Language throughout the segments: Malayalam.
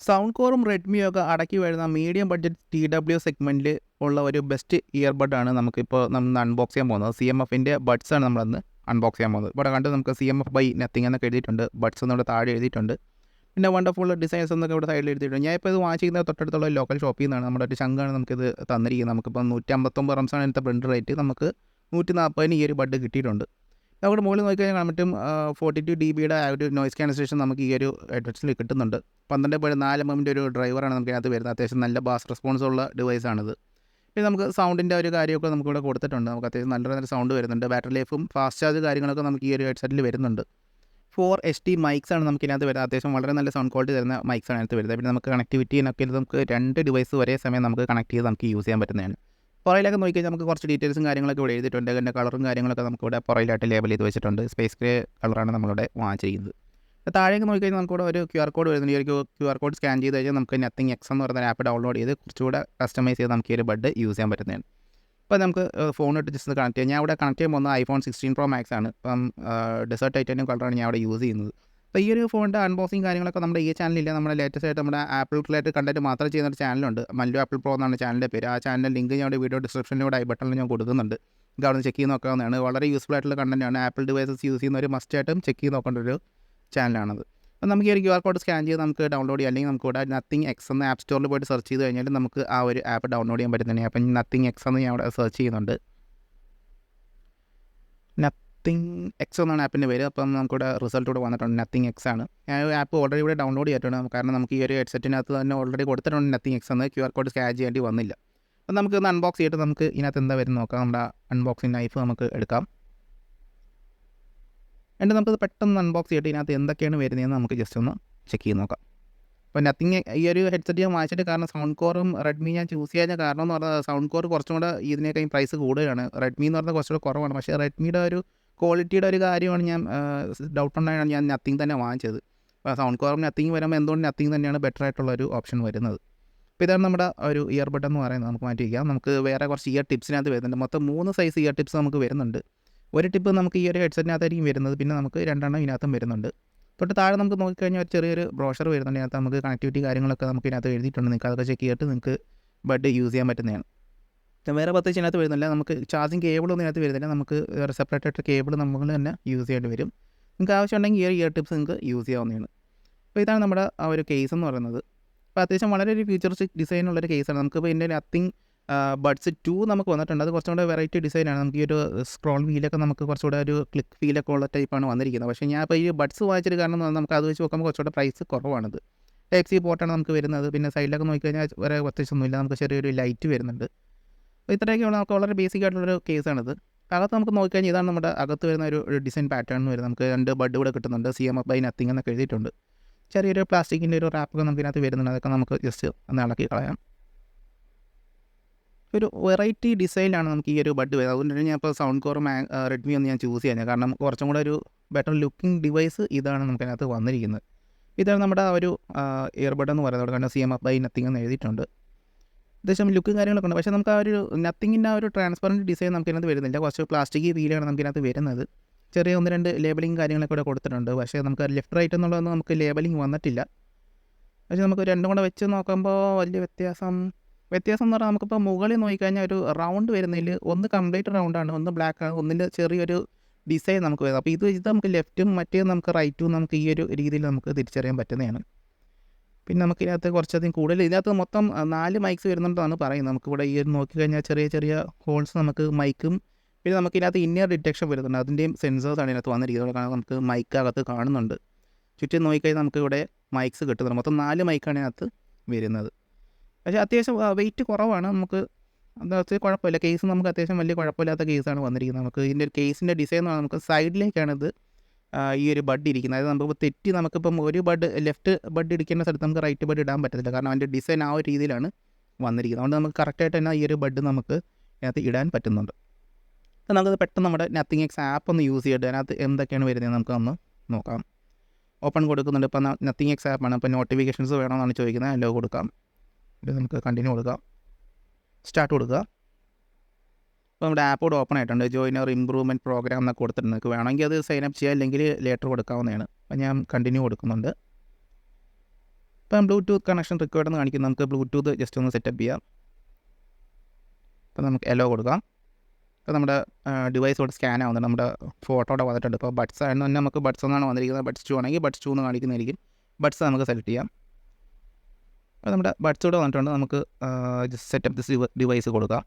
സൗണ്ട് കോറും റെഡ്മിയൊക്കെ അടക്കി വരുന്ന മീഡിയം ബഡ്ജറ്റ് TW സെഗ്മെൻറ്റിൽ ഉള്ള ഒരു ബെസ്റ്റ് ഇയർബഡാണ് നമുക്കിപ്പോൾ നമ്മൾ അൺബോക്സ് ചെയ്യാൻ പോകുന്നത്. CMFൻ്റെ ബഡ്സ് ആണ് നമ്മളന്ന് അൺബോക്സ് ചെയ്യാൻ പോകുന്നത്. ഇവിടെ കണ്ട് നമുക്ക് CMF ബൈ നത്തിങ് എന്നൊക്കെ എഴുതിയിട്ടുണ്ട്. ബഡ്സ് എന്നിവിടെ താഴെ എഴുതിയിട്ടുണ്ട്. പിന്നെ വണ്ടർഫുൾ ഡിസൈൻസ് എന്നൊക്കെ ഇവിടെ സൈഡിൽ എഴുതിയിട്ടുണ്ട്. ഞാൻ ഇപ്പോൾ ഇത് വാങ്ങിച്ചിരിക്കുന്നത് തൊട്ടടുത്തുള്ള ലോക്കൽ ഷോപ്പിൽ നിന്നാണ്. നമ്മുടെ ഒരു ചങ്കാണ് നമുക്കിത് തന്നിരിക്കുന്നത്. നമുക്കിപ്പോൾ 159 റംസാണ് ഇതിൻ്റെ പ്രിൻ്റ് റേറ്റ്. നമുക്ക് 140 ഈ ഒരു ബഡ് കിട്ടിയിട്ടുണ്ട്. അവിടെ മുകളിൽ നോക്കിക്കഴിഞ്ഞാൽ കാണാൻ പറ്റും 42 dB ഒരു നോയ്സ് ക്യാൻസലേഷൻ നമുക്ക് ഈ ഒരു ഹെഡ്സെറ്റിൽ കിട്ടുന്നുണ്ട്. 12.4 mm ഒരു ഡ്രൈവറാണ് നമുക്ക് ഇതിനകത്ത് വരുന്നത്. അത്യാവശ്യം നല്ല ബാസ് റെസ്പോൺസ് ഉള്ള ഡിവൈസാണിത്. പിന്നെ നമുക്ക് സൗണ്ടിൻ്റെ ഒരു കാര്യമൊക്കെ നമുക്കിവിടെ കൊടുത്തിട്ടുണ്ട്. നമുക്ക് അത്യാവശ്യം നല്ല സൗണ്ട് വരുന്നുണ്ട്. ബാറ്ററി ലൈഫും ഫാസ്റ്റ് ചാർജ് കാര്യങ്ങളൊക്കെ നമുക്ക് ഈ ഒരു ഹെഡ്സെറ്റിൽ വരുന്നുണ്ട്. 4 HD മൈക്സ് ആണ് നമുക്ക് ഇതിനകത്ത് വരുന്നത്. അത്യാവശ്യം വളരെ നല്ല സൗണ്ട് ക്വാളിറ്റി തരുന്ന മൈക്സ് ആണ് ഇതിനകത്ത് വരുന്നത്. പിന്നെ നമുക്ക് കണക്ടിവിറ്റിനൊക്കെ നമുക്ക് 2 ഡിവൈസ് ഒരേ സമയം നമുക്ക് കണക്ട് ചെയ്ത് നമുക്ക് യൂസ് ചെയ്യാൻ പറ്റുന്നതാണ്. പുറയിലൊക്കെ നോക്കിക്കഴിഞ്ഞാൽ നമുക്ക് കുറച്ച് ഡീറ്റെയിൽസും കാര്യങ്ങളൊക്കെ ഇവിടെ എഴുതിയിട്ടുണ്ട്. അതിൻ്റെ കളറും കാര്യങ്ങളൊക്കെ നമുക്കിവിടെ പുറയിലായിട്ട് ലേബൽ ചെയ്ത് വെച്ചിട്ടുണ്ട്. സ്പേസ് ഗ്രേ കളറാണ് നമ്മളിവിടെ വാങ്ങിച്ചിരിക്കുന്നത്. താഴേക്ക് നോക്കിക്കഴിഞ്ഞാൽ നമുക്കിവിടെ ഒരു QR കോഡ് വരുന്നുണ്ട്. ഈ ഒരു QR കോഡ് സ്കാൻ ചെയ്ത് കഴിഞ്ഞാൽ നമുക്ക് നത്തിങ് എക്സ് എന്ന് പറയുന്ന ആപ്പ് ഡൗൺലോഡ് ചെയ്ത് കുറച്ചുകൂടെ കസ്റ്റമൈസ് ചെയ്ത് നമുക്ക് ഈ ഒരു ബഡ് യൂസ് ചെയ്യാൻ പറ്റുന്നതാണ്. അപ്പോൾ നമുക്ക് ഫോണിട്ട് ജസ്റ്റ് കണക്ട് ചെയ്യാം. ഞാൻ ഇവിടെ കണക്ട് ചെയ്യുമ്പോൾ iPhone 16 Pro Max ആണ്. ഇപ്പം ഡെസേർട്ട് ടൈറ്റാനിയം കളറാണ് ഞാൻ ഇവിടെ യൂസ് ചെയ്യുന്നത്. അപ്പോൾ ഈ ഒരു ഫോണിൻ്റെ അൺബോക്സിങ് കാര്യങ്ങളൊക്കെ നമ്മുടെ ഈ ചാനലില്ല. നമ്മുടെ ലേറ്റസ്റ്റ് ആയിട്ട് നമ്മുടെ ആപ്പിൾ റിലേറ്റഡ് കണ്ടന്റ് മാത്രം ചെയ്യുന്ന ഒരു ചാനലുണ്ട്. Malluapplepro എന്നാണ് ചാനലിൻ്റെ പേര്. ആ ചാനലിൻ്റെ ലിങ്ക് ഞാൻ വീഡിയോ ഡിസ്ക്രിപ്ഷനിലൂടെ ഐ ബട്ടണിൽ ഞാൻ കൊടുക്കുന്നുണ്ട്. നിങ്ങൾക്ക് അവിടെ ചെക്ക് ചെയ്ത് നോക്കാവുന്നതാണ്. വളരെ യൂസ്ഫുൾ ആയിട്ടുള്ള കണ്ടന്റാണ്. ആപ്പിൾ ഡിവൈസസ് യൂസ് ചെയ്യുന്നവർ മസ്റ്റായിട്ടും ചെക്ക് ചെയ്ത് നോക്കേണ്ട ഒരു ചാനലാണത്. അപ്പോൾ നമുക്ക് ഈ ഒരു QR കോഡ് സ്കാൻ ചെയ്ത് നമുക്ക് ഡൗൺലോഡ് ചെയ്യാം. അല്ലെങ്കിൽ നമുക്ക് ഇവിടെ നത്തിങ് എക്സ് എന്ന ആപ്പ് സ്റ്റോറിൽ പോയിട്ട് സെർച്ച് ചെയ്ത് കഴിഞ്ഞാൽ നമുക്ക് ആ ഒരു ആപ്പ് ഡൗൺലോഡ് ചെയ്യാൻ പറ്റുന്നതാണ്. അപ്പം നത്തിങ് എക്സ് എന്ന് ഞാൻ അവിടെ സെർച്ച് ചെയ്യുന്നുണ്ട്. നത്തിങ് എക്സ് എന്നാണ് ആപ്പിൻ്റെ പേര്. അപ്പം നമുക്കിവിടെ റിസൾട്ട് ഇവിടെ വന്നിട്ടുണ്ട്. നത്തിങ് എക്സ് ആണ്. ഞാൻ ആപ്പ് ഓൾറെഡി ഇവിടെ ഡൗൺലോഡ് ചെയ്തിട്ടുണ്ട്. കാരണം നമുക്ക് ഈ ഒരു ഹെഡ്സെറ്റിനകത്ത് തന്നെ ഓൾറെഡി കൊടുത്തിട്ടുണ്ട് നത്തിങ് എക്സ് എന്ന്. QR കോഡ് സ്കാൻ ചെയ്യേണ്ടി വന്നില്ല. അപ്പം നമുക്ക് ഒന്ന് അൺബോക്സ് ചെയ്തിട്ട് നമുക്ക് ഇതിനകത്ത് എന്താ വരുന്നത് നോക്കാം. നമ്മുടെ അൺബോക്സിങ് നൈഫ് നമുക്ക് എടുക്കാം. എന്നിട്ട് നമുക്കത് പെട്ടെന്ന് അൺബോക്സ് ചെയ്തിട്ട് ഇതിനകത്ത് എന്തൊക്കെയാണ് വരുന്നതെന്ന് നമുക്ക് ജസ്റ്റ് ഒന്ന് ചെക്ക് ചെയ്ത് നോക്കാം. അപ്പോൾ നത്തിങ് ഈ ഒരു ഹെഡ്സെറ്റ് ഞാൻ വാങ്ങിച്ചിട്ട് കാരണം സൗണ്ട് കോറും റെഡ്മി ഞാൻ ചൂസ് ചെയ്യാൻ കാരണം എന്ന് പറഞ്ഞാൽ സൗണ്ട് കോർ കുറച്ചും കൂടെ ഇതിനേക്കാൾ പ്രൈസ് കൂടുതലാണ്. റെഡ്മി എന്ന് പറഞ്ഞാൽ കുറച്ചുകൂടെ കുറവാണ്. പക്ഷേ റെഡ്മിയുടെ ഒരു ക്വാളിറ്റിയുടെ ഒരു കാര്യമാണ് ഞാൻ ഡൗട്ട് ഉണ്ടായാണ് ഞാൻ നത്തിങ് തന്നെ വാങ്ങിച്ചത്. അപ്പോൾ സൗണ്ട് കോറും നത്തിങ് വരുമ്പോൾ എന്തുകൊണ്ട് നത്തിങ് തന്നെയാണ് ബെറ്റർ ആയിട്ടുള്ള ഒരു ഓപ്ഷൻ വരുന്നത്. അപ്പോൾ ഇതാണ് നമ്മുടെ ഒരു ഇയർബഡ് എന്ന് പറയുന്നത്. നമുക്ക് മാറ്റി വയ്ക്കാം. നമുക്ക് വേറെ കുറച്ച് ഇയർ ടിപ്സിനകത്ത് വരുന്നുണ്ട്. മൊത്തം 3 സൈസ് ഇയർ ടിപ്സ് നമുക്ക് വരുന്നുണ്ട്. ഒരു ടിപ്പ് നമുക്ക് ഈ ഒരു ഹെഡ്സെറ്റിനകത്തായിരിക്കും വരുന്നത്. പിന്നെ നമുക്ക് 2 ഇതിനകത്തും വരുന്നുണ്ട്. തൊട്ട് താഴെ നമുക്ക് നോക്കിക്കഴിഞ്ഞാൽ ഒരു ചെറിയൊരു ബ്രോഷർ വരുന്നുണ്ട്. ഇതിനകത്ത് നമുക്ക് കണക്ടിവിറ്റി കാര്യങ്ങളൊക്കെ നമുക്ക് ഇതിനകത്ത് എഴുതിയിട്ടുണ്ട്. നിങ്ങൾക്ക് അതൊക്കെ ചെക്ക് ചെയ്തിട്ട് നിങ്ങൾക്ക് ബഡ് യൂസ് ചെയ്യാൻ പറ്റുന്നതാണ്. വേറെ പ്രത്യേകിച്ച് ഇതിനകത്ത് വരുന്നില്ല. നമുക്ക് ചാർജിങ് കേബിളൊന്നും ഇതിനകത്ത് വരുന്നില്ല. നമുക്ക് വേറെ സെപ്പറേറ്റ് ആയിട്ട് കേബിൾ നമ്മൾ തന്നെ യൂസ് ചെയ്യേണ്ടി വരും. നിങ്ങൾക്ക് ആവശ്യമുണ്ടെങ്കിൽ ഈ ഒരു ഇയർ ടിപ്സ് നിങ്ങൾക്ക് യൂസ് ചെയ്യാവുന്നതാണ്. അപ്പോൾ ഇതാണ് നമ്മുടെ ആ ഒരു കേസ് എന്ന് പറയുന്നത്. അപ്പോൾ അത്യാവശ്യം വളരെ ഒരു ഫ്യൂച്ചറിസ്റ്റിക് ഡിസൈനുള്ളൊരു കേസാണ്. നമുക്കിപ്പോൾ ഇതിൻ്റെ നത്തിങ് ബഡ്സ് 2 നമുക്ക് വന്നിട്ടുണ്ട്. അത് കുറച്ചും കൂടെ വെറൈറ്റി ഡിസൈനാണ്. നമുക്ക് ഈ ഒരു സ്ക്രോൾ വീലൊക്കെ നമുക്ക് കുറച്ചുകൂടെ ഒരു ക്ലിക്ക് ഫീലൊക്കെ ഉള്ള ടൈപ്പാണ് വന്നിരിക്കുന്നത്. പക്ഷേ ഞാൻ ഇപ്പോൾ ഈ ബഡ്സ് വാങ്ങിച്ചൊരു കാരണം നമുക്ക് അത് വെച്ച് നോക്കുമ്പോൾ കുറച്ചുകൂടെ പ്രൈസ് കുറവാണിത്. Type C പോർട്ടാണ് നമുക്ക് വരുന്നത്. പിന്നെ സൈഡിലൊക്കെ നോക്കിക്കഴിഞ്ഞാൽ വേറെ പ്രത്യേകിച്ചൊന്നുമില്ല. നമുക്ക് ചെറിയൊരു ലൈറ്റ് വരുന്നുണ്ട്. അപ്പോൾ ഇത്രയൊക്കെയുള്ള നമുക്ക് വളരെ ബേസിക് ആയിട്ടുള്ളൊരു കേസാണിത്. അകത്ത് നമുക്ക് നോക്കിക്കഴിഞ്ഞാൽ ഇതാണ് നമ്മുടെ അകത്ത് വരുന്ന ഒരു ഡിസൈൻ പാറ്റേൺ വരുന്നത്. നമുക്ക് 2 ബഡ് ഇവിടെ കിട്ടുന്നുണ്ട്. CMF ബൈ നത്തിങ് എന്നൊക്കെ എഴുതിയിട്ടുണ്ട്. ചെറിയൊരു പ്ലാസ്റ്റിക്കിൻ്റെ ഒരു റാപ്പൊക്കെ നമുക്ക് ഇതിനകത്ത് വരുന്നുണ്ട്. അതൊക്കെ നമുക്ക് ജസ്റ്റ് ഒന്ന് ഇളക്കി കളയാം. ഒരു വെറൈറ്റി ഡിസൈനിലാണ് നമുക്ക് ഈ ഒരു ബഡ് വരുന്നത്. അതുകൊണ്ട് തന്നെ ഞാൻ ഇപ്പോൾ സൗണ്ട് കോറും റെഡ്മി ഒന്ന് ഞാൻ ചൂസ് ചെയ്യാൻ കാരണം കുറച്ചും കൂടെ ഒരു ബെറ്റർ ലുക്കിംഗ് ഡിവൈസ് ഇതാണ് നമുക്കതിനകത്ത് വന്നിരിക്കുന്നത്. ഇതാണ് നമ്മുടെ ആ ഒരു ഇയർബഡ് എന്ന് പറയുന്നത്. കാരണം CMF ബൈ നത്തിങ് എന്ന് എഴുതിയിട്ടുണ്ട്. അത്യാവശ്യം ലുക്കും കാര്യങ്ങളൊക്കെ ഉണ്ട്. പക്ഷേ നമുക്ക് ആ ഒരു നത്തിങ്ങിൻ്റെ ആ ഒരു ട്രാൻസ്പെറൻറ്റ് ഡിസൈൻ നമുക്കിതിനകത്ത് വരുന്നില്ല. കുറച്ച് പ്ലാസ്റ്റിക് വീലാണ് നമുക്കിതിനകത്ത് വരുന്നത്. ചെറിയ 1-2 ലേബലിംഗ് കാര്യങ്ങളൊക്കെ ഇവിടെ കൊടുത്തിട്ടുണ്ട്. പക്ഷേ നമുക്ക് ലെഫ്റ്റ് റൈറ്റ് എന്നുള്ളതൊന്നും നമുക്ക് ലേബലിംഗ് വന്നിട്ടില്ല. പക്ഷേ നമുക്ക് രണ്ടും കൂടെ വെച്ച് നോക്കുമ്പോൾ വലിയ വ്യത്യാസം എന്ന് പറഞ്ഞാൽ നമുക്കിപ്പോൾ മുകളിൽ നോക്കിക്കഴിഞ്ഞാൽ ഒരു റൗണ്ട് വരുന്നതിൽ ഒന്ന് കംപ്ലീറ്റ് റൗണ്ടാണ്, ഒന്ന് ബ്ലാക്കാണ്, ഒന്നിൻ്റെ ചെറിയൊരു ഡിസൈൻ നമുക്ക് വരുന്നത്. അപ്പോൾ ഇത് വെച്ചിട്ട് നമുക്ക് ലെഫ്റ്റും മറ്റേ നമുക്ക് റൈറ്റും നമുക്ക് ഈ ഒരു രീതിയിൽ നമുക്ക് തിരിച്ചറിയാൻ പറ്റുന്നതാണ്. പിന്നെ നമുക്ക് ഇതിനകത്ത് കുറച്ചധികം കൂടുതൽ ഇതിനകത്ത് മൊത്തം 4 മൈക്സ് വരുന്നുണ്ടെന്നാണ് പറയുന്നത്. നമുക്കിവിടെ ഈ ഒരു നോക്കിക്കഴിഞ്ഞാൽ ചെറിയ ഹോൾസ് നമുക്ക് മൈക്കും പിന്നെ നമുക്ക് ഇതിനകത്ത് ഇന്നർ ഡിറ്റക്ഷൻ വരുന്നുണ്ട്. അതിൻ്റെയും സെൻസേഴ്സാണ് ഇതിനകത്ത് വന്നിരിക്കുന്നത്. കാരണം നമുക്ക് മൈക്കകത്ത് കാണുന്നുണ്ട്. ചുറ്റും നോക്കിക്കഴിഞ്ഞാൽ നമുക്ക് ഇവിടെ മൈക്സ് കിട്ടുന്നുണ്ട്. മൊത്തം 4 മൈക്കാണ് ഇതിനകത്ത് വരുന്നത്. പക്ഷേ അത്യാവശ്യം വെയിറ്റ് കുറവാണ്. നമുക്ക് അത്യാവശ്യം കുഴപ്പമില്ല. കേസ് നമുക്ക് അത്യാവശ്യം വലിയ കുഴപ്പമില്ലാത്ത കേസാണ് വന്നിരിക്കുന്നത്. നമുക്ക് ഇതിൻ്റെ ഒരു കേസിൻ്റെ ഡിസൈൻ എന്ന് പറഞ്ഞാൽ നമുക്ക് സൈഡിലേക്കാണിത് ഈ ഒരു ബഡ് ഇരിക്കുന്നത്. അതായത് നമുക്കിപ്പോൾ തെറ്റി നമുക്കിപ്പം ഒരു ബഡ് ലെഫ്റ്റ് ബഡ് ഇരിക്കേണ്ട സ്ഥലത്ത് നമുക്ക് റൈറ്റ് ബഡ് ഇടാൻ പറ്റത്തില്ല. കാരണം അതിൻ്റെ ഡിസൈൻ ആ ഒരു രീതിയിലാണ് വന്നിരിക്കുന്നത്. അതുകൊണ്ട് നമുക്ക് കറക്റ്റായിട്ട് തന്നെ ഈ ഒരു ബഡ് നമുക്ക് അതിനകത്ത് ഇടാൻ പറ്റുന്നുണ്ട്. അപ്പോൾ നമുക്കത് പെട്ടെന്ന് നമ്മുടെ നത്തിങ് എക്സ് ആപ്പ് ഒന്ന് യൂസ് ചെയ്തിട്ട് അതിനകത്ത് എന്തൊക്കെയാണ് വരുന്നത് നമുക്കൊന്ന് നോക്കാം. ഓപ്പൺ കൊടുക്കുന്നുണ്ട്. ഇപ്പോൾ നത്തിങ് എക്സ് ആപ്പാണ്. അപ്പോൾ നോട്ടിഫിക്കേഷൻസ് വേണമെന്നാണ് ചോദിക്കുന്നത്. അല്ലോ കൊടുക്കാം. ഇത് നമുക്ക് കണ്ടിന്യൂ കൊടുക്കാം. സ്റ്റാർട്ട് കൊടുക്കുക. അപ്പോൾ നമ്മുടെ ആപ്പ് കൂടെ ഓപ്പൺ ആയിട്ടുണ്ട്. ജോയിനർ ഇമ്പ്രൂവ്മെൻറ്റ് പ്രോഗ്രാം എന്നൊക്കെ കൊടുത്തിട്ടുണ്ട്. നിങ്ങൾക്ക് വേണമെങ്കിൽ അത് സൈൻ അപ്പ് ചെയ്യാം, അല്ലെങ്കിൽ ലേറ്റർ കൊടുക്കാവുന്നതാണ്. അപ്പോൾ ഞാൻ കണ്ടിന്യൂ കൊടുക്കുന്നുണ്ട്. ഇപ്പം ബ്ലൂടൂത്ത് കണക്ഷൻ റിക്വയർഡ് എന്ന് കാണിക്കും. നമുക്ക് ബ്ലൂടൂത്ത് ജസ്റ്റ് ഒന്ന് സെറ്റപ്പ് ചെയ്യാം. അപ്പോൾ നമുക്ക് എലോ കൊടുക്കാം. ഇപ്പോൾ നമ്മുടെ ഡിവൈസോട് സ്കാൻ ആവുന്നുണ്ട്. നമ്മുടെ ഫോട്ടോയുടെ വന്നിട്ടുണ്ട്. ഇപ്പോൾ ബഡ്സ് ആയിരുന്നു തന്നെ നമുക്ക് ബഡ്സ് എന്നാണ് വന്നിരിക്കുന്നത്. ബഡ്സ് 2 ആണെങ്കിൽ ബഡ്സ് 2 എന്ന് കാണിക്കുന്നതായിരിക്കും. ബഡ്സ് നമുക്ക് സെലക്ട് ചെയ്യാം. അപ്പോൾ നമ്മുടെ ബഡ്സ് കൂടെ വന്നിട്ടുണ്ട്. നമുക്ക് ജസ്റ്റ് സെറ്റപ്പ് ദിസ് ഡിവൈസ് കൊടുക്കാം.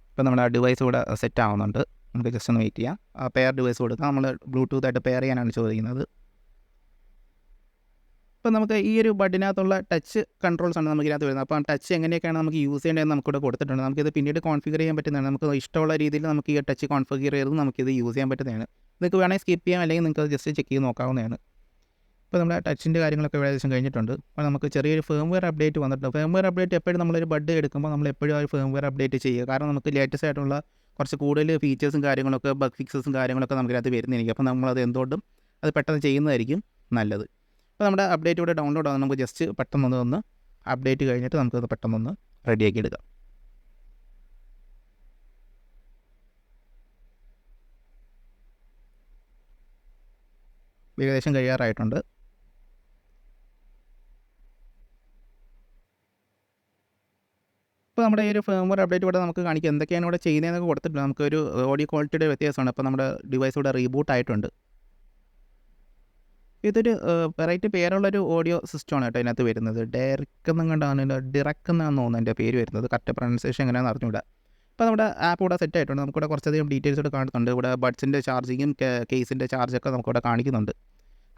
ഇപ്പോൾ നമ്മുടെ ഡിവൈസ് കൂടെ സെറ്റ് ആവുന്നുണ്ട്. നമുക്ക് ജസ്റ്റ് ഒന്ന് വെയിറ്റ് ചെയ്യാം. പെയർ ഡിവൈസ് കൊടുക്കാം. നമ്മൾ ബ്ലൂടൂത്തായിട്ട് പെയർ ചെയ്യാനാണ് ചോദിക്കുന്നത്. ഇപ്പോൾ നമുക്ക് ഈ ഒരു ബഡിനകത്തുള്ള ടച്ച് കൺട്രോൾസ് ആണ് നമുക്ക് ഇതിനകത്ത് വരുന്നത്. അപ്പോൾ ടച്ച് എങ്ങനെയൊക്കെയാണ് നമുക്ക് യൂസ് ചെയ്യേണ്ടതെന്ന് നമുക്കിവിടെ കൊടുത്തിട്ടുണ്ട്. നമുക്കിത് പിന്നീട് കോൺഫിഗർ ചെയ്യാൻ പറ്റുന്നതാണ്. നമുക്ക് ഇഷ്ടമുള്ള രീതിയിൽ നമുക്ക് ഈ ടച്ച് കോൺഫിഗർ ചെയ്ത് നമുക്കിത് യൂസ് ചെയ്യാൻ പറ്റുന്നതാണ്. നിങ്ങൾക്ക് വേണമെങ്കിൽ സ്കിപ്പ് ചെയ്യാം, അല്ലെങ്കിൽ നിങ്ങൾക്ക് ജസ്റ്റ് ചെക്ക് ചെയ്ത് നോക്കാവുന്നതാണ്. ഇപ്പോൾ നമ്മുടെ ടച്ചിൻ്റെ കാര്യങ്ങളൊക്കെ ഏകദേശം കഴിഞ്ഞിട്ടുണ്ട്. അപ്പോൾ നമുക്ക് ചെറിയൊരു ഫേംവെയർ അപ്ഡേറ്റ് വന്നിട്ടുണ്ട്. ഫേംവെയർ അപ്ഡേറ്റ് എപ്പോഴും നമ്മളൊരു ബഡ് എടുക്കുമ്പോൾ നമ്മൾ എപ്പോഴും ആ ഒരു ഫേംവെയർ അപ്ഡേറ്റ് ചെയ്യുക. കാരണം നമുക്ക് ലേറ്റസ്റ്റ് ആയിട്ടുള്ള കുറച്ച് കൂടുതൽ ഫീച്ചേഴ്സും കാര്യങ്ങളൊക്കെ ബഗ് ഫിക്സസും കാര്യങ്ങളൊക്കെ നമുക്കതിനകത്ത് വരുന്നതായിരിക്കും. അപ്പോൾ നമ്മളത് എന്തുകൊണ്ടും അത് പെട്ടെന്ന് ചെയ്യുന്നതായിരിക്കും നല്ലത്. അപ്പോൾ നമ്മുടെ അപ്ഡേറ്റ് ഇവിടെ ഡൗൺലോഡ് ആകും. നമുക്ക് ജസ്റ്റ് പെട്ടെന്നൊന്ന് അപ്ഡേറ്റ് കഴിഞ്ഞിട്ട് നമുക്കത് പെട്ടെന്നൊന്ന് റെഡിയാക്കി എടുക്കാം. ഏകദേശം കഴിയാറായിട്ടുണ്ട്. ഇപ്പോൾ നമ്മുടെ ഈ ഒരു ഫേംവെയർ അപ്ഡേറ്റ് ഇവിടെ നമുക്ക് കാണിക്കാം എന്തൊക്കെയാണ് ഇവിടെ ചെയ്യുന്നതെന്നൊക്കെ കൊടുത്തിട്ടുണ്ട്. നമുക്കൊരു ഓഡിയോ ക്വാളിറ്റിയുടെ വ്യത്യാസമാണ്. അപ്പോൾ നമ്മുടെ ഡിവൈസ് ഇവിടെ റീബൂട്ട് ആയിട്ടുണ്ട്. ഇതൊരു വെറൈറ്റി പേരുള്ളൊരു ഓഡിയോ സിസ്റ്റമാണ് കേട്ടോ ഇതിനകത്ത് വരുന്നത്. ഡിറക്ക് എന്നാണെന്ന് തോന്നുന്നു എൻ്റെ പേര് വരുന്നത്. കറക്റ്റ് പ്രൊനൗൺസിയേഷൻ എങ്ങനെയാണെന്ന് അറിഞ്ഞൂടാ. അപ്പോൾ നമ്മുടെ ആപ്പ് ഇവിടെ സെറ്റ് ആയിട്ടുണ്ട്. നമുക്കിവിടെ കുറച്ചധികം ഡീറ്റെയിൽസ് ഇവിടെ കാണുന്നുണ്ട്. ഇവിടെ ബഡ്സിൻ്റെ ചാർജിങ്ങും കേസിൻ്റെ ചാർജൊക്കെ നമുക്കിവിടെ കാണിക്കുന്നുണ്ട്.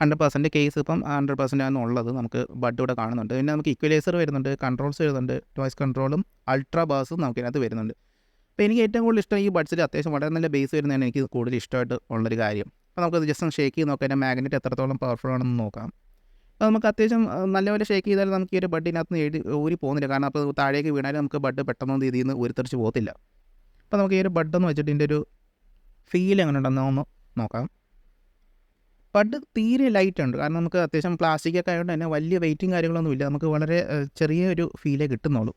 100% കേസ് ഇപ്പം 100% ആണെന്നുള്ളത് നമുക്ക് ബഡ് ഇവിടെ കാണുന്നുണ്ട്. പിന്നെ നമുക്ക് ഇക്വലൈസർ വരുന്നുണ്ട്, കൺട്രോൾസ് വരുന്നുണ്ട്, നോയ്സ് കൺട്രോളും അൾട്രാ ബാസും നമുക്കിതിനകത്ത് വരുന്നുണ്ട്. അപ്പോൾ എനിക്ക് ഏറ്റവും കൂടുതൽ ഇഷ്ടം ഈ ബഡ്സിൽ അത്യാവശ്യം വളരെ നല്ല ബേസ് വരുന്നതാണ് എനിക്ക് കൂടുതൽ ഇഷ്ടമായിട്ട് ഉള്ളൊരു കാര്യം. അപ്പോൾ നമുക്കത് ജസ്റ്റ് ഒന്ന് ഷേക്ക് ചെയ്ത് നോക്കാം. അതിൻ്റെ മാഗ്നറ്റ് എത്രത്തോളം പവർഫുൾ ആണെന്ന് നോക്കാം. അപ്പോൾ നമുക്ക് അത്യാവശ്യം നല്ലപോലെ ഷേക്ക് ചെയ്താൽ നമുക്ക് ഈ ഒരു ബഡിനകത്ത് നിന്ന് ഊരി പോകുന്നില്ല. കാരണം അപ്പോൾ താഴേക്ക് വീണാലും നമുക്ക് ബഡ് പെട്ടെന്നൊന്നും ഇതിൽ നിന്ന് ഉരുത്തെറിച്ച് പോകത്തില്ല. അപ്പോൾ നമുക്ക് ഈ ഒരു ബഡെന്ന് വെച്ചിട്ട് ഇതിൻ്റെ ഒരു ഫീൽ എങ്ങനെ ഉണ്ടെന്ന് നോക്കാം. ബഡ് തീരെ ലൈറ്റ് ഉണ്ട്. കാരണം നമുക്ക് അത്യാവശ്യം പ്ലാസ്റ്റിക്കൊക്കെ ആയതുകൊണ്ട് തന്നെ വലിയ വെയിറ്റും കാര്യങ്ങളൊന്നുമില്ല. നമുക്ക് വളരെ ചെറിയൊരു ഫീലേ കിട്ടുന്നുള്ളൂ.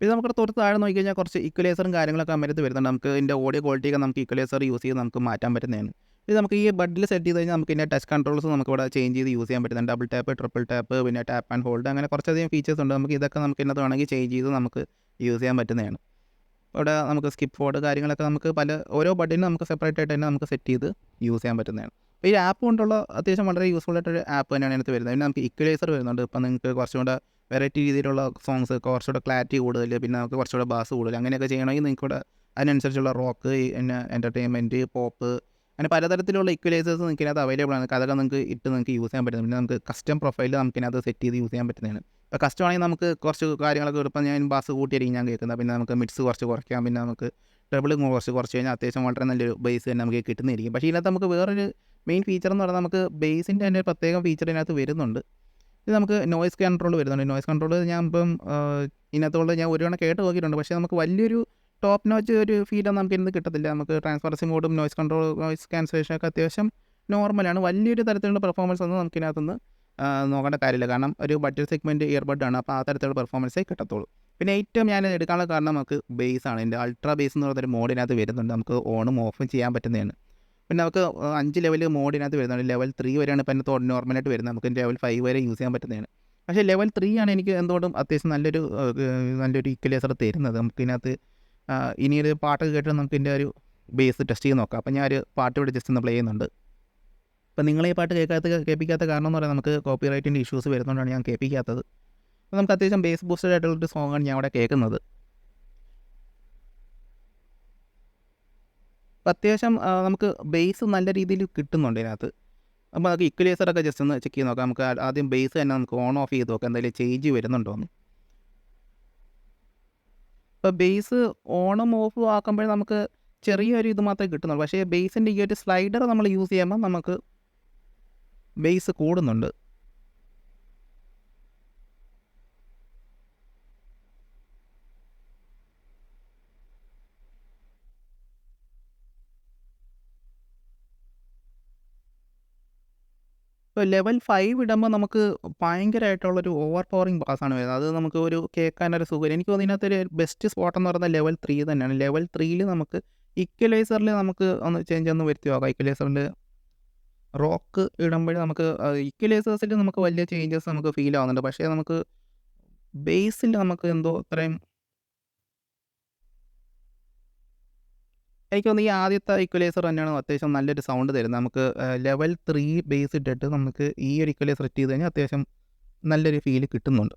ഇത് നമുക്ക് തൊട്ട് താഴെ നോക്കി കഴിഞ്ഞാൽ കുറച്ച് ഇക്വലൈസറും കാര്യങ്ങളൊക്കെ അമരത്ത് വരുന്നുണ്ട്. നമുക്ക് ഇതിൻ്റെ ഓഡിയോ ക്വാളിറ്റിയൊക്കെ നമുക്ക് ഇക്വലൈസർ യൂസ് ചെയ്ത് നമുക്ക് മാറ്റാൻ പറ്റുന്നതാണ്. ഇത് നമുക്ക് ഈ ബഡിൽ സെറ്റ് ചെയ്ത് കഴിഞ്ഞാൽ നമുക്ക് ഇതിൻ്റെ ടച്ച് കൺട്രോൾസ് നമുക്കിവിടെ ചേഞ്ച് ചെയ്ത് യൂസ് ചെയ്യാൻ പറ്റുന്നുണ്ട്. ഡബിൾ ടാപ്പ്, ട്രിപ്പിൾ ടാപ്പ്, പിന്നെ ടാപ്പ് ആൻഡ് ഹോൾഡ്, അങ്ങനെ കുറച്ചധികം ഫീച്ചേഴ്സ് ഉണ്ട്. നമുക്ക് ഇതൊക്കെ നമുക്ക് ഇതിനകത്ത് വേണമെങ്കിൽ ചേഞ്ച് ചെയ്ത് നമുക്ക് യൂസ് ചെയ്യാൻ പറ്റുന്നതാണ്. ഇവിടെ നമുക്ക് സ്കിപ്പ് ഫോർഡ് കാര്യങ്ങളൊക്കെ നമുക്ക് ഓരോ ബഡിനും നമുക്ക് സെപ്പറേറ്റ് ആയിട്ട് തന്നെ നമുക്ക് സെറ്റ് ചെയ്ത് യൂസ് ചെയ്യാൻ പറ്റുന്നതാണ്. അപ്പോൾ ഈ ആപ്പ് കൊണ്ടുള്ള അത്യാവശ്യം വളരെ യൂസ്ഫുൾ ആയിട്ടൊരു ആപ്പ് തന്നെയാണ് ഇതിനകത്ത് വരുന്നത്. പിന്നെ നമുക്ക് ഇക്വലൈസർ വരുന്നുണ്ട്. ഇപ്പോൾ നിങ്ങൾക്ക് കുറച്ചുകൂടെ വെറൈറ്റി രീതിയിലുള്ള സോങ്സ്, കുറച്ചുകൂടെ ക്ലാരിറ്റി കൂടുതൽ, പിന്നെ നമുക്ക് കുറച്ചുകൂടെ ബാസ് കൂടുതൽ, അങ്ങനെയൊക്കെ ചെയ്യണമെങ്കിൽ നിങ്ങൾക്കിവിടെ അതിനനുസരിച്ചുള്ള റോക്ക്, പിന്നെ എൻ്റർടൈൻമെൻറ്റ്, പോപ്പ്, അങ്ങനെ പലതരത്തിലുള്ള ഇക്വലൈസേഴ്സ് നിങ്ങൾക്ക് ഇതിനകത്ത് അവൈലബിൾ ആണ്. അതൊക്കെ നിങ്ങൾക്ക് യൂസ് ചെയ്യാൻ പറ്റുന്നത്. പിന്നെ നമുക്ക് കസ്റ്റം പ്രൊഫൈൽ നമുക്ക് ഇതിനകത്ത് സെറ്റ് ചെയ്ത് യൂസ് ചെയ്യാൻ പറ്റുന്നതാണ്. ഇപ്പോൾ കസ്റ്റം ആണെങ്കിൽ നമുക്ക് കുറച്ച് കാര്യങ്ങളൊക്കെ ഇപ്പം ഞാൻ ബാസ് കൂട്ടിയായിരിക്കും ഞാൻ കേൾക്കുന്നത്. പിന്നെ നമുക്ക് മിഡ്സ് കുറച്ച് കുറയ്ക്കാം. പിന്നെ നമുക്ക് ട്രബിൾ കുറച്ച് കഴിഞ്ഞാൽ അത്യാവശ്യം വളരെ നല്ലൊരു ബേസ് തന്നെ നമുക്ക് കിട്ടുന്നതായിരിക്കും. പക്ഷേ ഇതിനകത്ത് നമുക്ക് വേറൊരു മെയിൻ ഫീച്ചർ എന്ന് പറഞ്ഞാൽ നമുക്ക് ബേസിൻ്റെ തന്നെ പ്രത്യേകം ഫീച്ചർ ഇതിനകത്ത് വരുന്നുണ്ട്. ഇത് നമുക്ക് നോയ്സ് കൺട്രോൾ വരുന്നുണ്ട്. നോയ്സ് കൺട്രോൾ ഞാൻ ഇപ്പം ഇതിനകത്തുള്ള ഞാൻ ഒരു തവണ കേട്ട് നോക്കിയിട്ടുണ്ട്. പക്ഷേ നമുക്ക് വലിയൊരു ടോപ്പ് നോച്ച് ഒരു ഫീലൊന്നും നമുക്ക് ഇന്ന് കിട്ടത്തില്ല. നമുക്ക് ട്രാൻസ്പറൻസി മോഡും നോയ്സ് കൺട്രോൾ, നോയ്സ് ക്യാൻസലേഷനൊക്കെ അത്യാവശ്യം നോർമലാണ്. വലിയൊരു തരത്തിലുള്ള പെർഫോമൻസ് ഒന്നും നമുക്ക് ഇതിനകത്തുനിന്ന് നോക്കേണ്ട കാര്യമില്ല. കാരണം ഒരു ബഡ്ജറ്റ് സെഗ്മെൻറ്റ് ഇയർബഡാണ്. അപ്പോൾ ആ തരത്തിലുള്ള പെർഫോമൻസേ കിട്ടത്തുള്ളൂ. പിന്നെ ഏറ്റവും ഞാൻ എടുക്കാനുള്ള കാരണം നമുക്ക് ബേസാണ്. ഇതിൻ്റെ അൾട്രാ ബേസ് എന്ന് പറയുന്നൊരു മോഡിനകത്ത് വരുന്നുണ്ട്. നമുക്ക് ഓണും ഓഫും ചെയ്യാൻ പറ്റുന്നതാണ്. പിന്നെ നമുക്ക് 5 ലെവൽ മോഡിനകത്ത് വരുന്നുണ്ട്. ലെവൽ 3 വരെയാണ് ഇപ്പോൾ എൻ്റെ നോർമലായിട്ട് വരുന്നത്. നമുക്ക് ലെവൽ 5 വരെ യൂസ് ചെയ്യാൻ പറ്റുന്നതാണ്. പക്ഷേ ലെവൽ 3 ആണ് എനിക്ക് എന്തുകൊണ്ടും അത്യാവശ്യം നല്ലൊരു ഇക്വലൈസർ തരുന്നത്. നമുക്കിതിനകത്ത് ഇനിയൊരു പാട്ടൊക്കെ കേട്ട് നമുക്ക് ഇതിൻ്റെ ഒരു ബേസ് ടെസ്റ്റ് ചെയ്ത് നോക്കാം. അപ്പോൾ ഞാനൊരു പാട്ട് ഇവിടെ ജസ്റ്റ് ഒന്ന് പ്ലേ ചെയ്യുന്നുണ്ട്. അപ്പോൾ നിങ്ങൾ ഈ പാട്ട് കേൾപ്പിക്കാത്ത കാരണം എന്ന് പറയുന്നത് നമുക്ക് കോപ്പിറൈറ്റിൻ്റെ ഇഷ്യൂസ് വരുന്നതുകൊണ്ടാണ് ഞാൻ കേൾപ്പിക്കാത്തത്. അപ്പോൾ നമുക്ക് അത്യാവശ്യം ബേസ് ബൂസ്റ്റഡ് ആയിട്ടുള്ളൊരു സോങ്ങാണ് ഞാൻ അവിടെ കേൾക്കുന്നത്. അപ്പോൾ അത്യാവശ്യം നമുക്ക് ബേസ് നല്ല രീതിയിൽ കിട്ടുന്നുണ്ട് ഇതിനകത്ത്. അപ്പോൾ നമുക്ക് ഇക്വലൈസറൊക്കെ ജസ്റ്റ് ഒന്ന് ചെക്ക് ചെയ്ത് നോക്കാം. നമുക്ക് ആദ്യം ബേസ് തന്നെ നമുക്ക് ഓൺ ഓഫ് ചെയ്ത് നോക്കാം എന്തെങ്കിലും ചേഞ്ച് വരുന്നുണ്ടോയെന്ന്. ഇപ്പോൾ ബേസ് ഓണും ഓഫും ആക്കുമ്പോൾ നമുക്ക് ചെറിയൊരു ഇത് മാത്രമേ കിട്ടുന്നുള്ളൂ. പക്ഷേ ബേസിൻ്റെ ഈ ഒരു സ്ലൈഡർ നമ്മൾ യൂസ് ചെയ്യുമ്പോൾ നമുക്ക് ബേസ് കൂടുന്നുണ്ട്. ഇപ്പോൾ ലെവൽ 5 ഇടുമ്പോൾ നമുക്ക് ഭയങ്കരമായിട്ടുള്ളൊരു ഓവർ പവറിങ് ബാസാണ് വരുന്നത്. അത് നമുക്ക് ഒരു കേൾക്കാനൊരു സുഖം. എനിക്ക് തോന്നുന്നു ഇതിനകത്തൊരു ബെസ്റ്റ് സ്പോട്ട് എന്ന് പറയുന്നത് ലെവൽ 3 തന്നെയാണ്. ലെവൽ 3യിൽ നമുക്ക് ഇക്വലൈസറിൽ നമുക്ക് ഒന്ന് ചേഞ്ച് ഒന്ന് വരുത്തി നോക്കാം. ഇക്വലൈസറിൽ റോക്ക് ഇടുമ്പോൾ നമുക്ക് ഇക്വലൈസേഴ്സിൽ നമുക്ക് വലിയ ചേഞ്ചസ് നമുക്ക് ഫീൽ ആവുന്നുണ്ട്. പക്ഷേ നമുക്ക് ബേസിൽ നമുക്ക് എന്തോ അത്രയും എനിക്ക് തോന്നുന്നു ഈ ആദ്യത്തെ ഇക്വലൈസർ തന്നെയാണ് അത്യാവശ്യം നല്ലൊരു സൗണ്ട് തരുന്നത്. നമുക്ക് ലെവൽ 3 ബേസ് ഇട്ടിട്ട് നമുക്ക് ഈ ഒരു ഇക്വലൈസർ സെറ്റ് ചെയ്ത് കഴിഞ്ഞാൽ അത്യാവശ്യം നല്ലൊരു ഫീൽ കിട്ടുന്നുണ്ട്.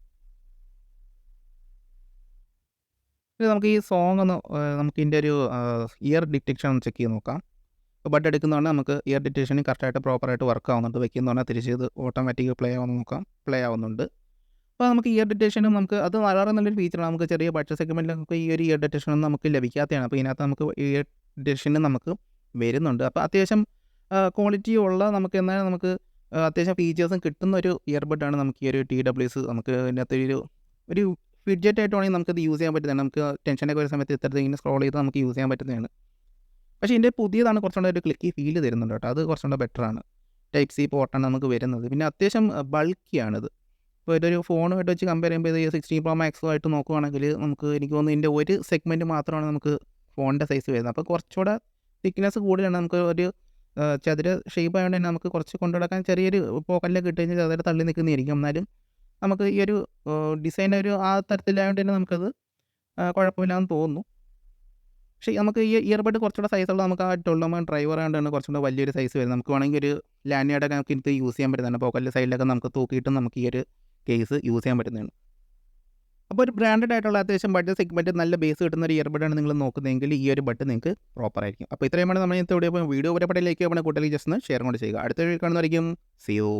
ഇത് നമുക്ക് ഈ സോങ് ഒന്ന് നമുക്ക് ഇതിൻ്റെ ഒരു ഇയർ ഡിറ്റക്ഷൻ ഒന്ന് ചെക്ക് ചെയ്ത് നോക്കാം. ബഡ് എടുക്കുന്നതുകൊണ്ട് നമുക്ക് ഇയർ ഡിറ്റക്ഷന് കറക്റ്റായിട്ട് പ്രോപ്പറായിട്ട് വർക്ക് ആവുന്നുണ്ട്. വെക്കുന്ന പറഞ്ഞാൽ തിരിച്ച് ഇത് ഓട്ടോമാറ്റിക് പ്ലേ ആവുമെന്ന് നോക്കാം. പ്ലേ ആവുന്നുണ്ട്. അപ്പോൾ നമുക്ക് ഇയർ ഡിറ്റക്ഷനും നമുക്ക് അത് വളരെ നല്ലൊരു ഫീച്ചറാണ്. നമുക്ക് ചെറിയ ബഡ്ജറ്റ് സെഗ്മെൻറ്റിൽ നമുക്ക് ഈ ഒരു ഇയർ ഡിറ്റക്ഷനൊന്നും നമുക്ക് ലഭിക്കാത്തതാണ്. അപ്പോൾ ഇതിനകത്ത് നമുക്ക് ഇയർ ഡിറ്റക്ഷന് നമുക്ക് വരുന്നുണ്ട്. അപ്പോൾ അത്യാവശ്യം ക്വാളിറ്റി ഉള്ള നമുക്ക് എന്നാൽ നമുക്ക് അത്യാവശ്യം ഫീച്ചേഴ്സും കിട്ടുന്ന ഒരു ഇയർബഡാണ് നമുക്ക് ഈ ഒരു TWS. നമുക്ക് ഇതിനകത്ത് ഒരു ഫിഡ്ജറ്റ് ആയിട്ട് വേണമെങ്കിൽ നമുക്കത് യൂസ് ചെയ്യാൻ പറ്റുന്നതാണ്. നമുക്ക് ടെൻഷനൊക്കെ ഒരു സമയത്ത് ഇങ്ങനെ സ്ക്രോൾ ചെയ്ത് നമുക്ക് യൂസ് ചെയ്യാൻ പറ്റുന്നതാണ്. പക്ഷേ ഇതിൻ്റെ പുതിയതാണ് കുറച്ചുകൂടെ ഒരു ക്ലിക്കി ഫീൽ തരുന്നുണ്ട് കേട്ടോ. അത് കുറച്ചുകൂടെ ബെറ്ററാണ്. ടൈപ്പ് സി പോർട്ടാണ് നമുക്ക് വരുന്നത്. പിന്നെ അത്യാവശ്യം ബൾക്കിയാണിത്. ഇപ്പോൾ ഇതൊരു ഫോണുമായിട്ട് വെച്ച് കമ്പയർ ചെയ്യുമ്പോൾ ഇത് 16 Pro Max ആയിട്ട് നോക്കുവാണെങ്കിൽ നമുക്ക് എനിക്ക് തോന്നുന്നു ഇതിൻ്റെ ഒരു സെഗ്മെൻറ്റ് മാത്രമാണ് നമുക്ക് ഫോണിൻ്റെ സൈസ് വരുന്നത്. അപ്പോൾ കുറച്ചുകൂടെ തിക്നെസ് കൂടുതലാണ്. നമുക്ക് ഒരു ചതുര ഷേപ്പ് ആയതുകൊണ്ട് തന്നെ നമുക്ക് കുറച്ച് കൊണ്ടുനടക്കാൻ ചെറിയൊരു പോക്കറ്റിലൊക്കെ ഇട്ട് കഴിഞ്ഞാൽ ചതുര തള്ളി നിൽക്കുന്നതായിരിക്കും. എന്നാലും നമുക്ക് ഈ ഒരു ഡിസൈൻ ഒരു ആ തരത്തിലായതുകൊണ്ട് തന്നെ നമുക്കത് കുഴപ്പമില്ലാന്ന് തോന്നുന്നു. പക്ഷേ നമുക്ക് ഈ ഇയർബഡ് കുറച്ചുകൂടെ സൈസുള്ള നമുക്ക് ആ 12mm ഡ്രൈവർ ആയതുകൊണ്ടാണ് കുറച്ചുകൂടെ വലിയൊരു സൈസ് വരുന്നത്. നമുക്ക് വേണമെങ്കിൽ ഒരു ലാൻഡ്യാർഡൊക്കെ നമുക്ക് ഇത് യൂസ് ചെയ്യാൻ പറ്റുന്നതാണ്. പോക്കറ്റിലെ സൈഡിലൊക്കെ നമുക്ക് തൂക്കിയിട്ടും നമുക്ക് ഈ ഒരു കേസ് യൂസ് ചെയ്യാൻ പറ്റുന്നതാണ്. അപ്പോൾ ഒരു ബ്രാൻഡഡ് ആയിട്ടുള്ള അത്യാവശ്യം ബഡ്ജറ്റ് സെഗ്മെൻറ്റ് നല്ല ബേസ് കിട്ടുന്ന ഒരു ഇയർബഡാണ് നിങ്ങൾ നോക്കുന്നതെങ്കിൽ ഈ ഒരു ബഡ് നിങ്ങൾക്ക് പ്രോപ്പറായിരിക്കും. അപ്പോൾ ഇത്രയുമാണ് നമ്മൾ ഇന്നത്തെ വീഡിയോ. വീഡിയോ ഉപയോഗപ്പെട്ട ലൈക്ക് ചെയ്യുമ്പോൾ കൂടുതൽ ജസ്റ്റ് ഒന്ന് ഷെയർ കൊണ്ട് ചെയ്യുക. അടുത്ത വീഡിയോ കാണുന്നതായിരിക്കും. C U.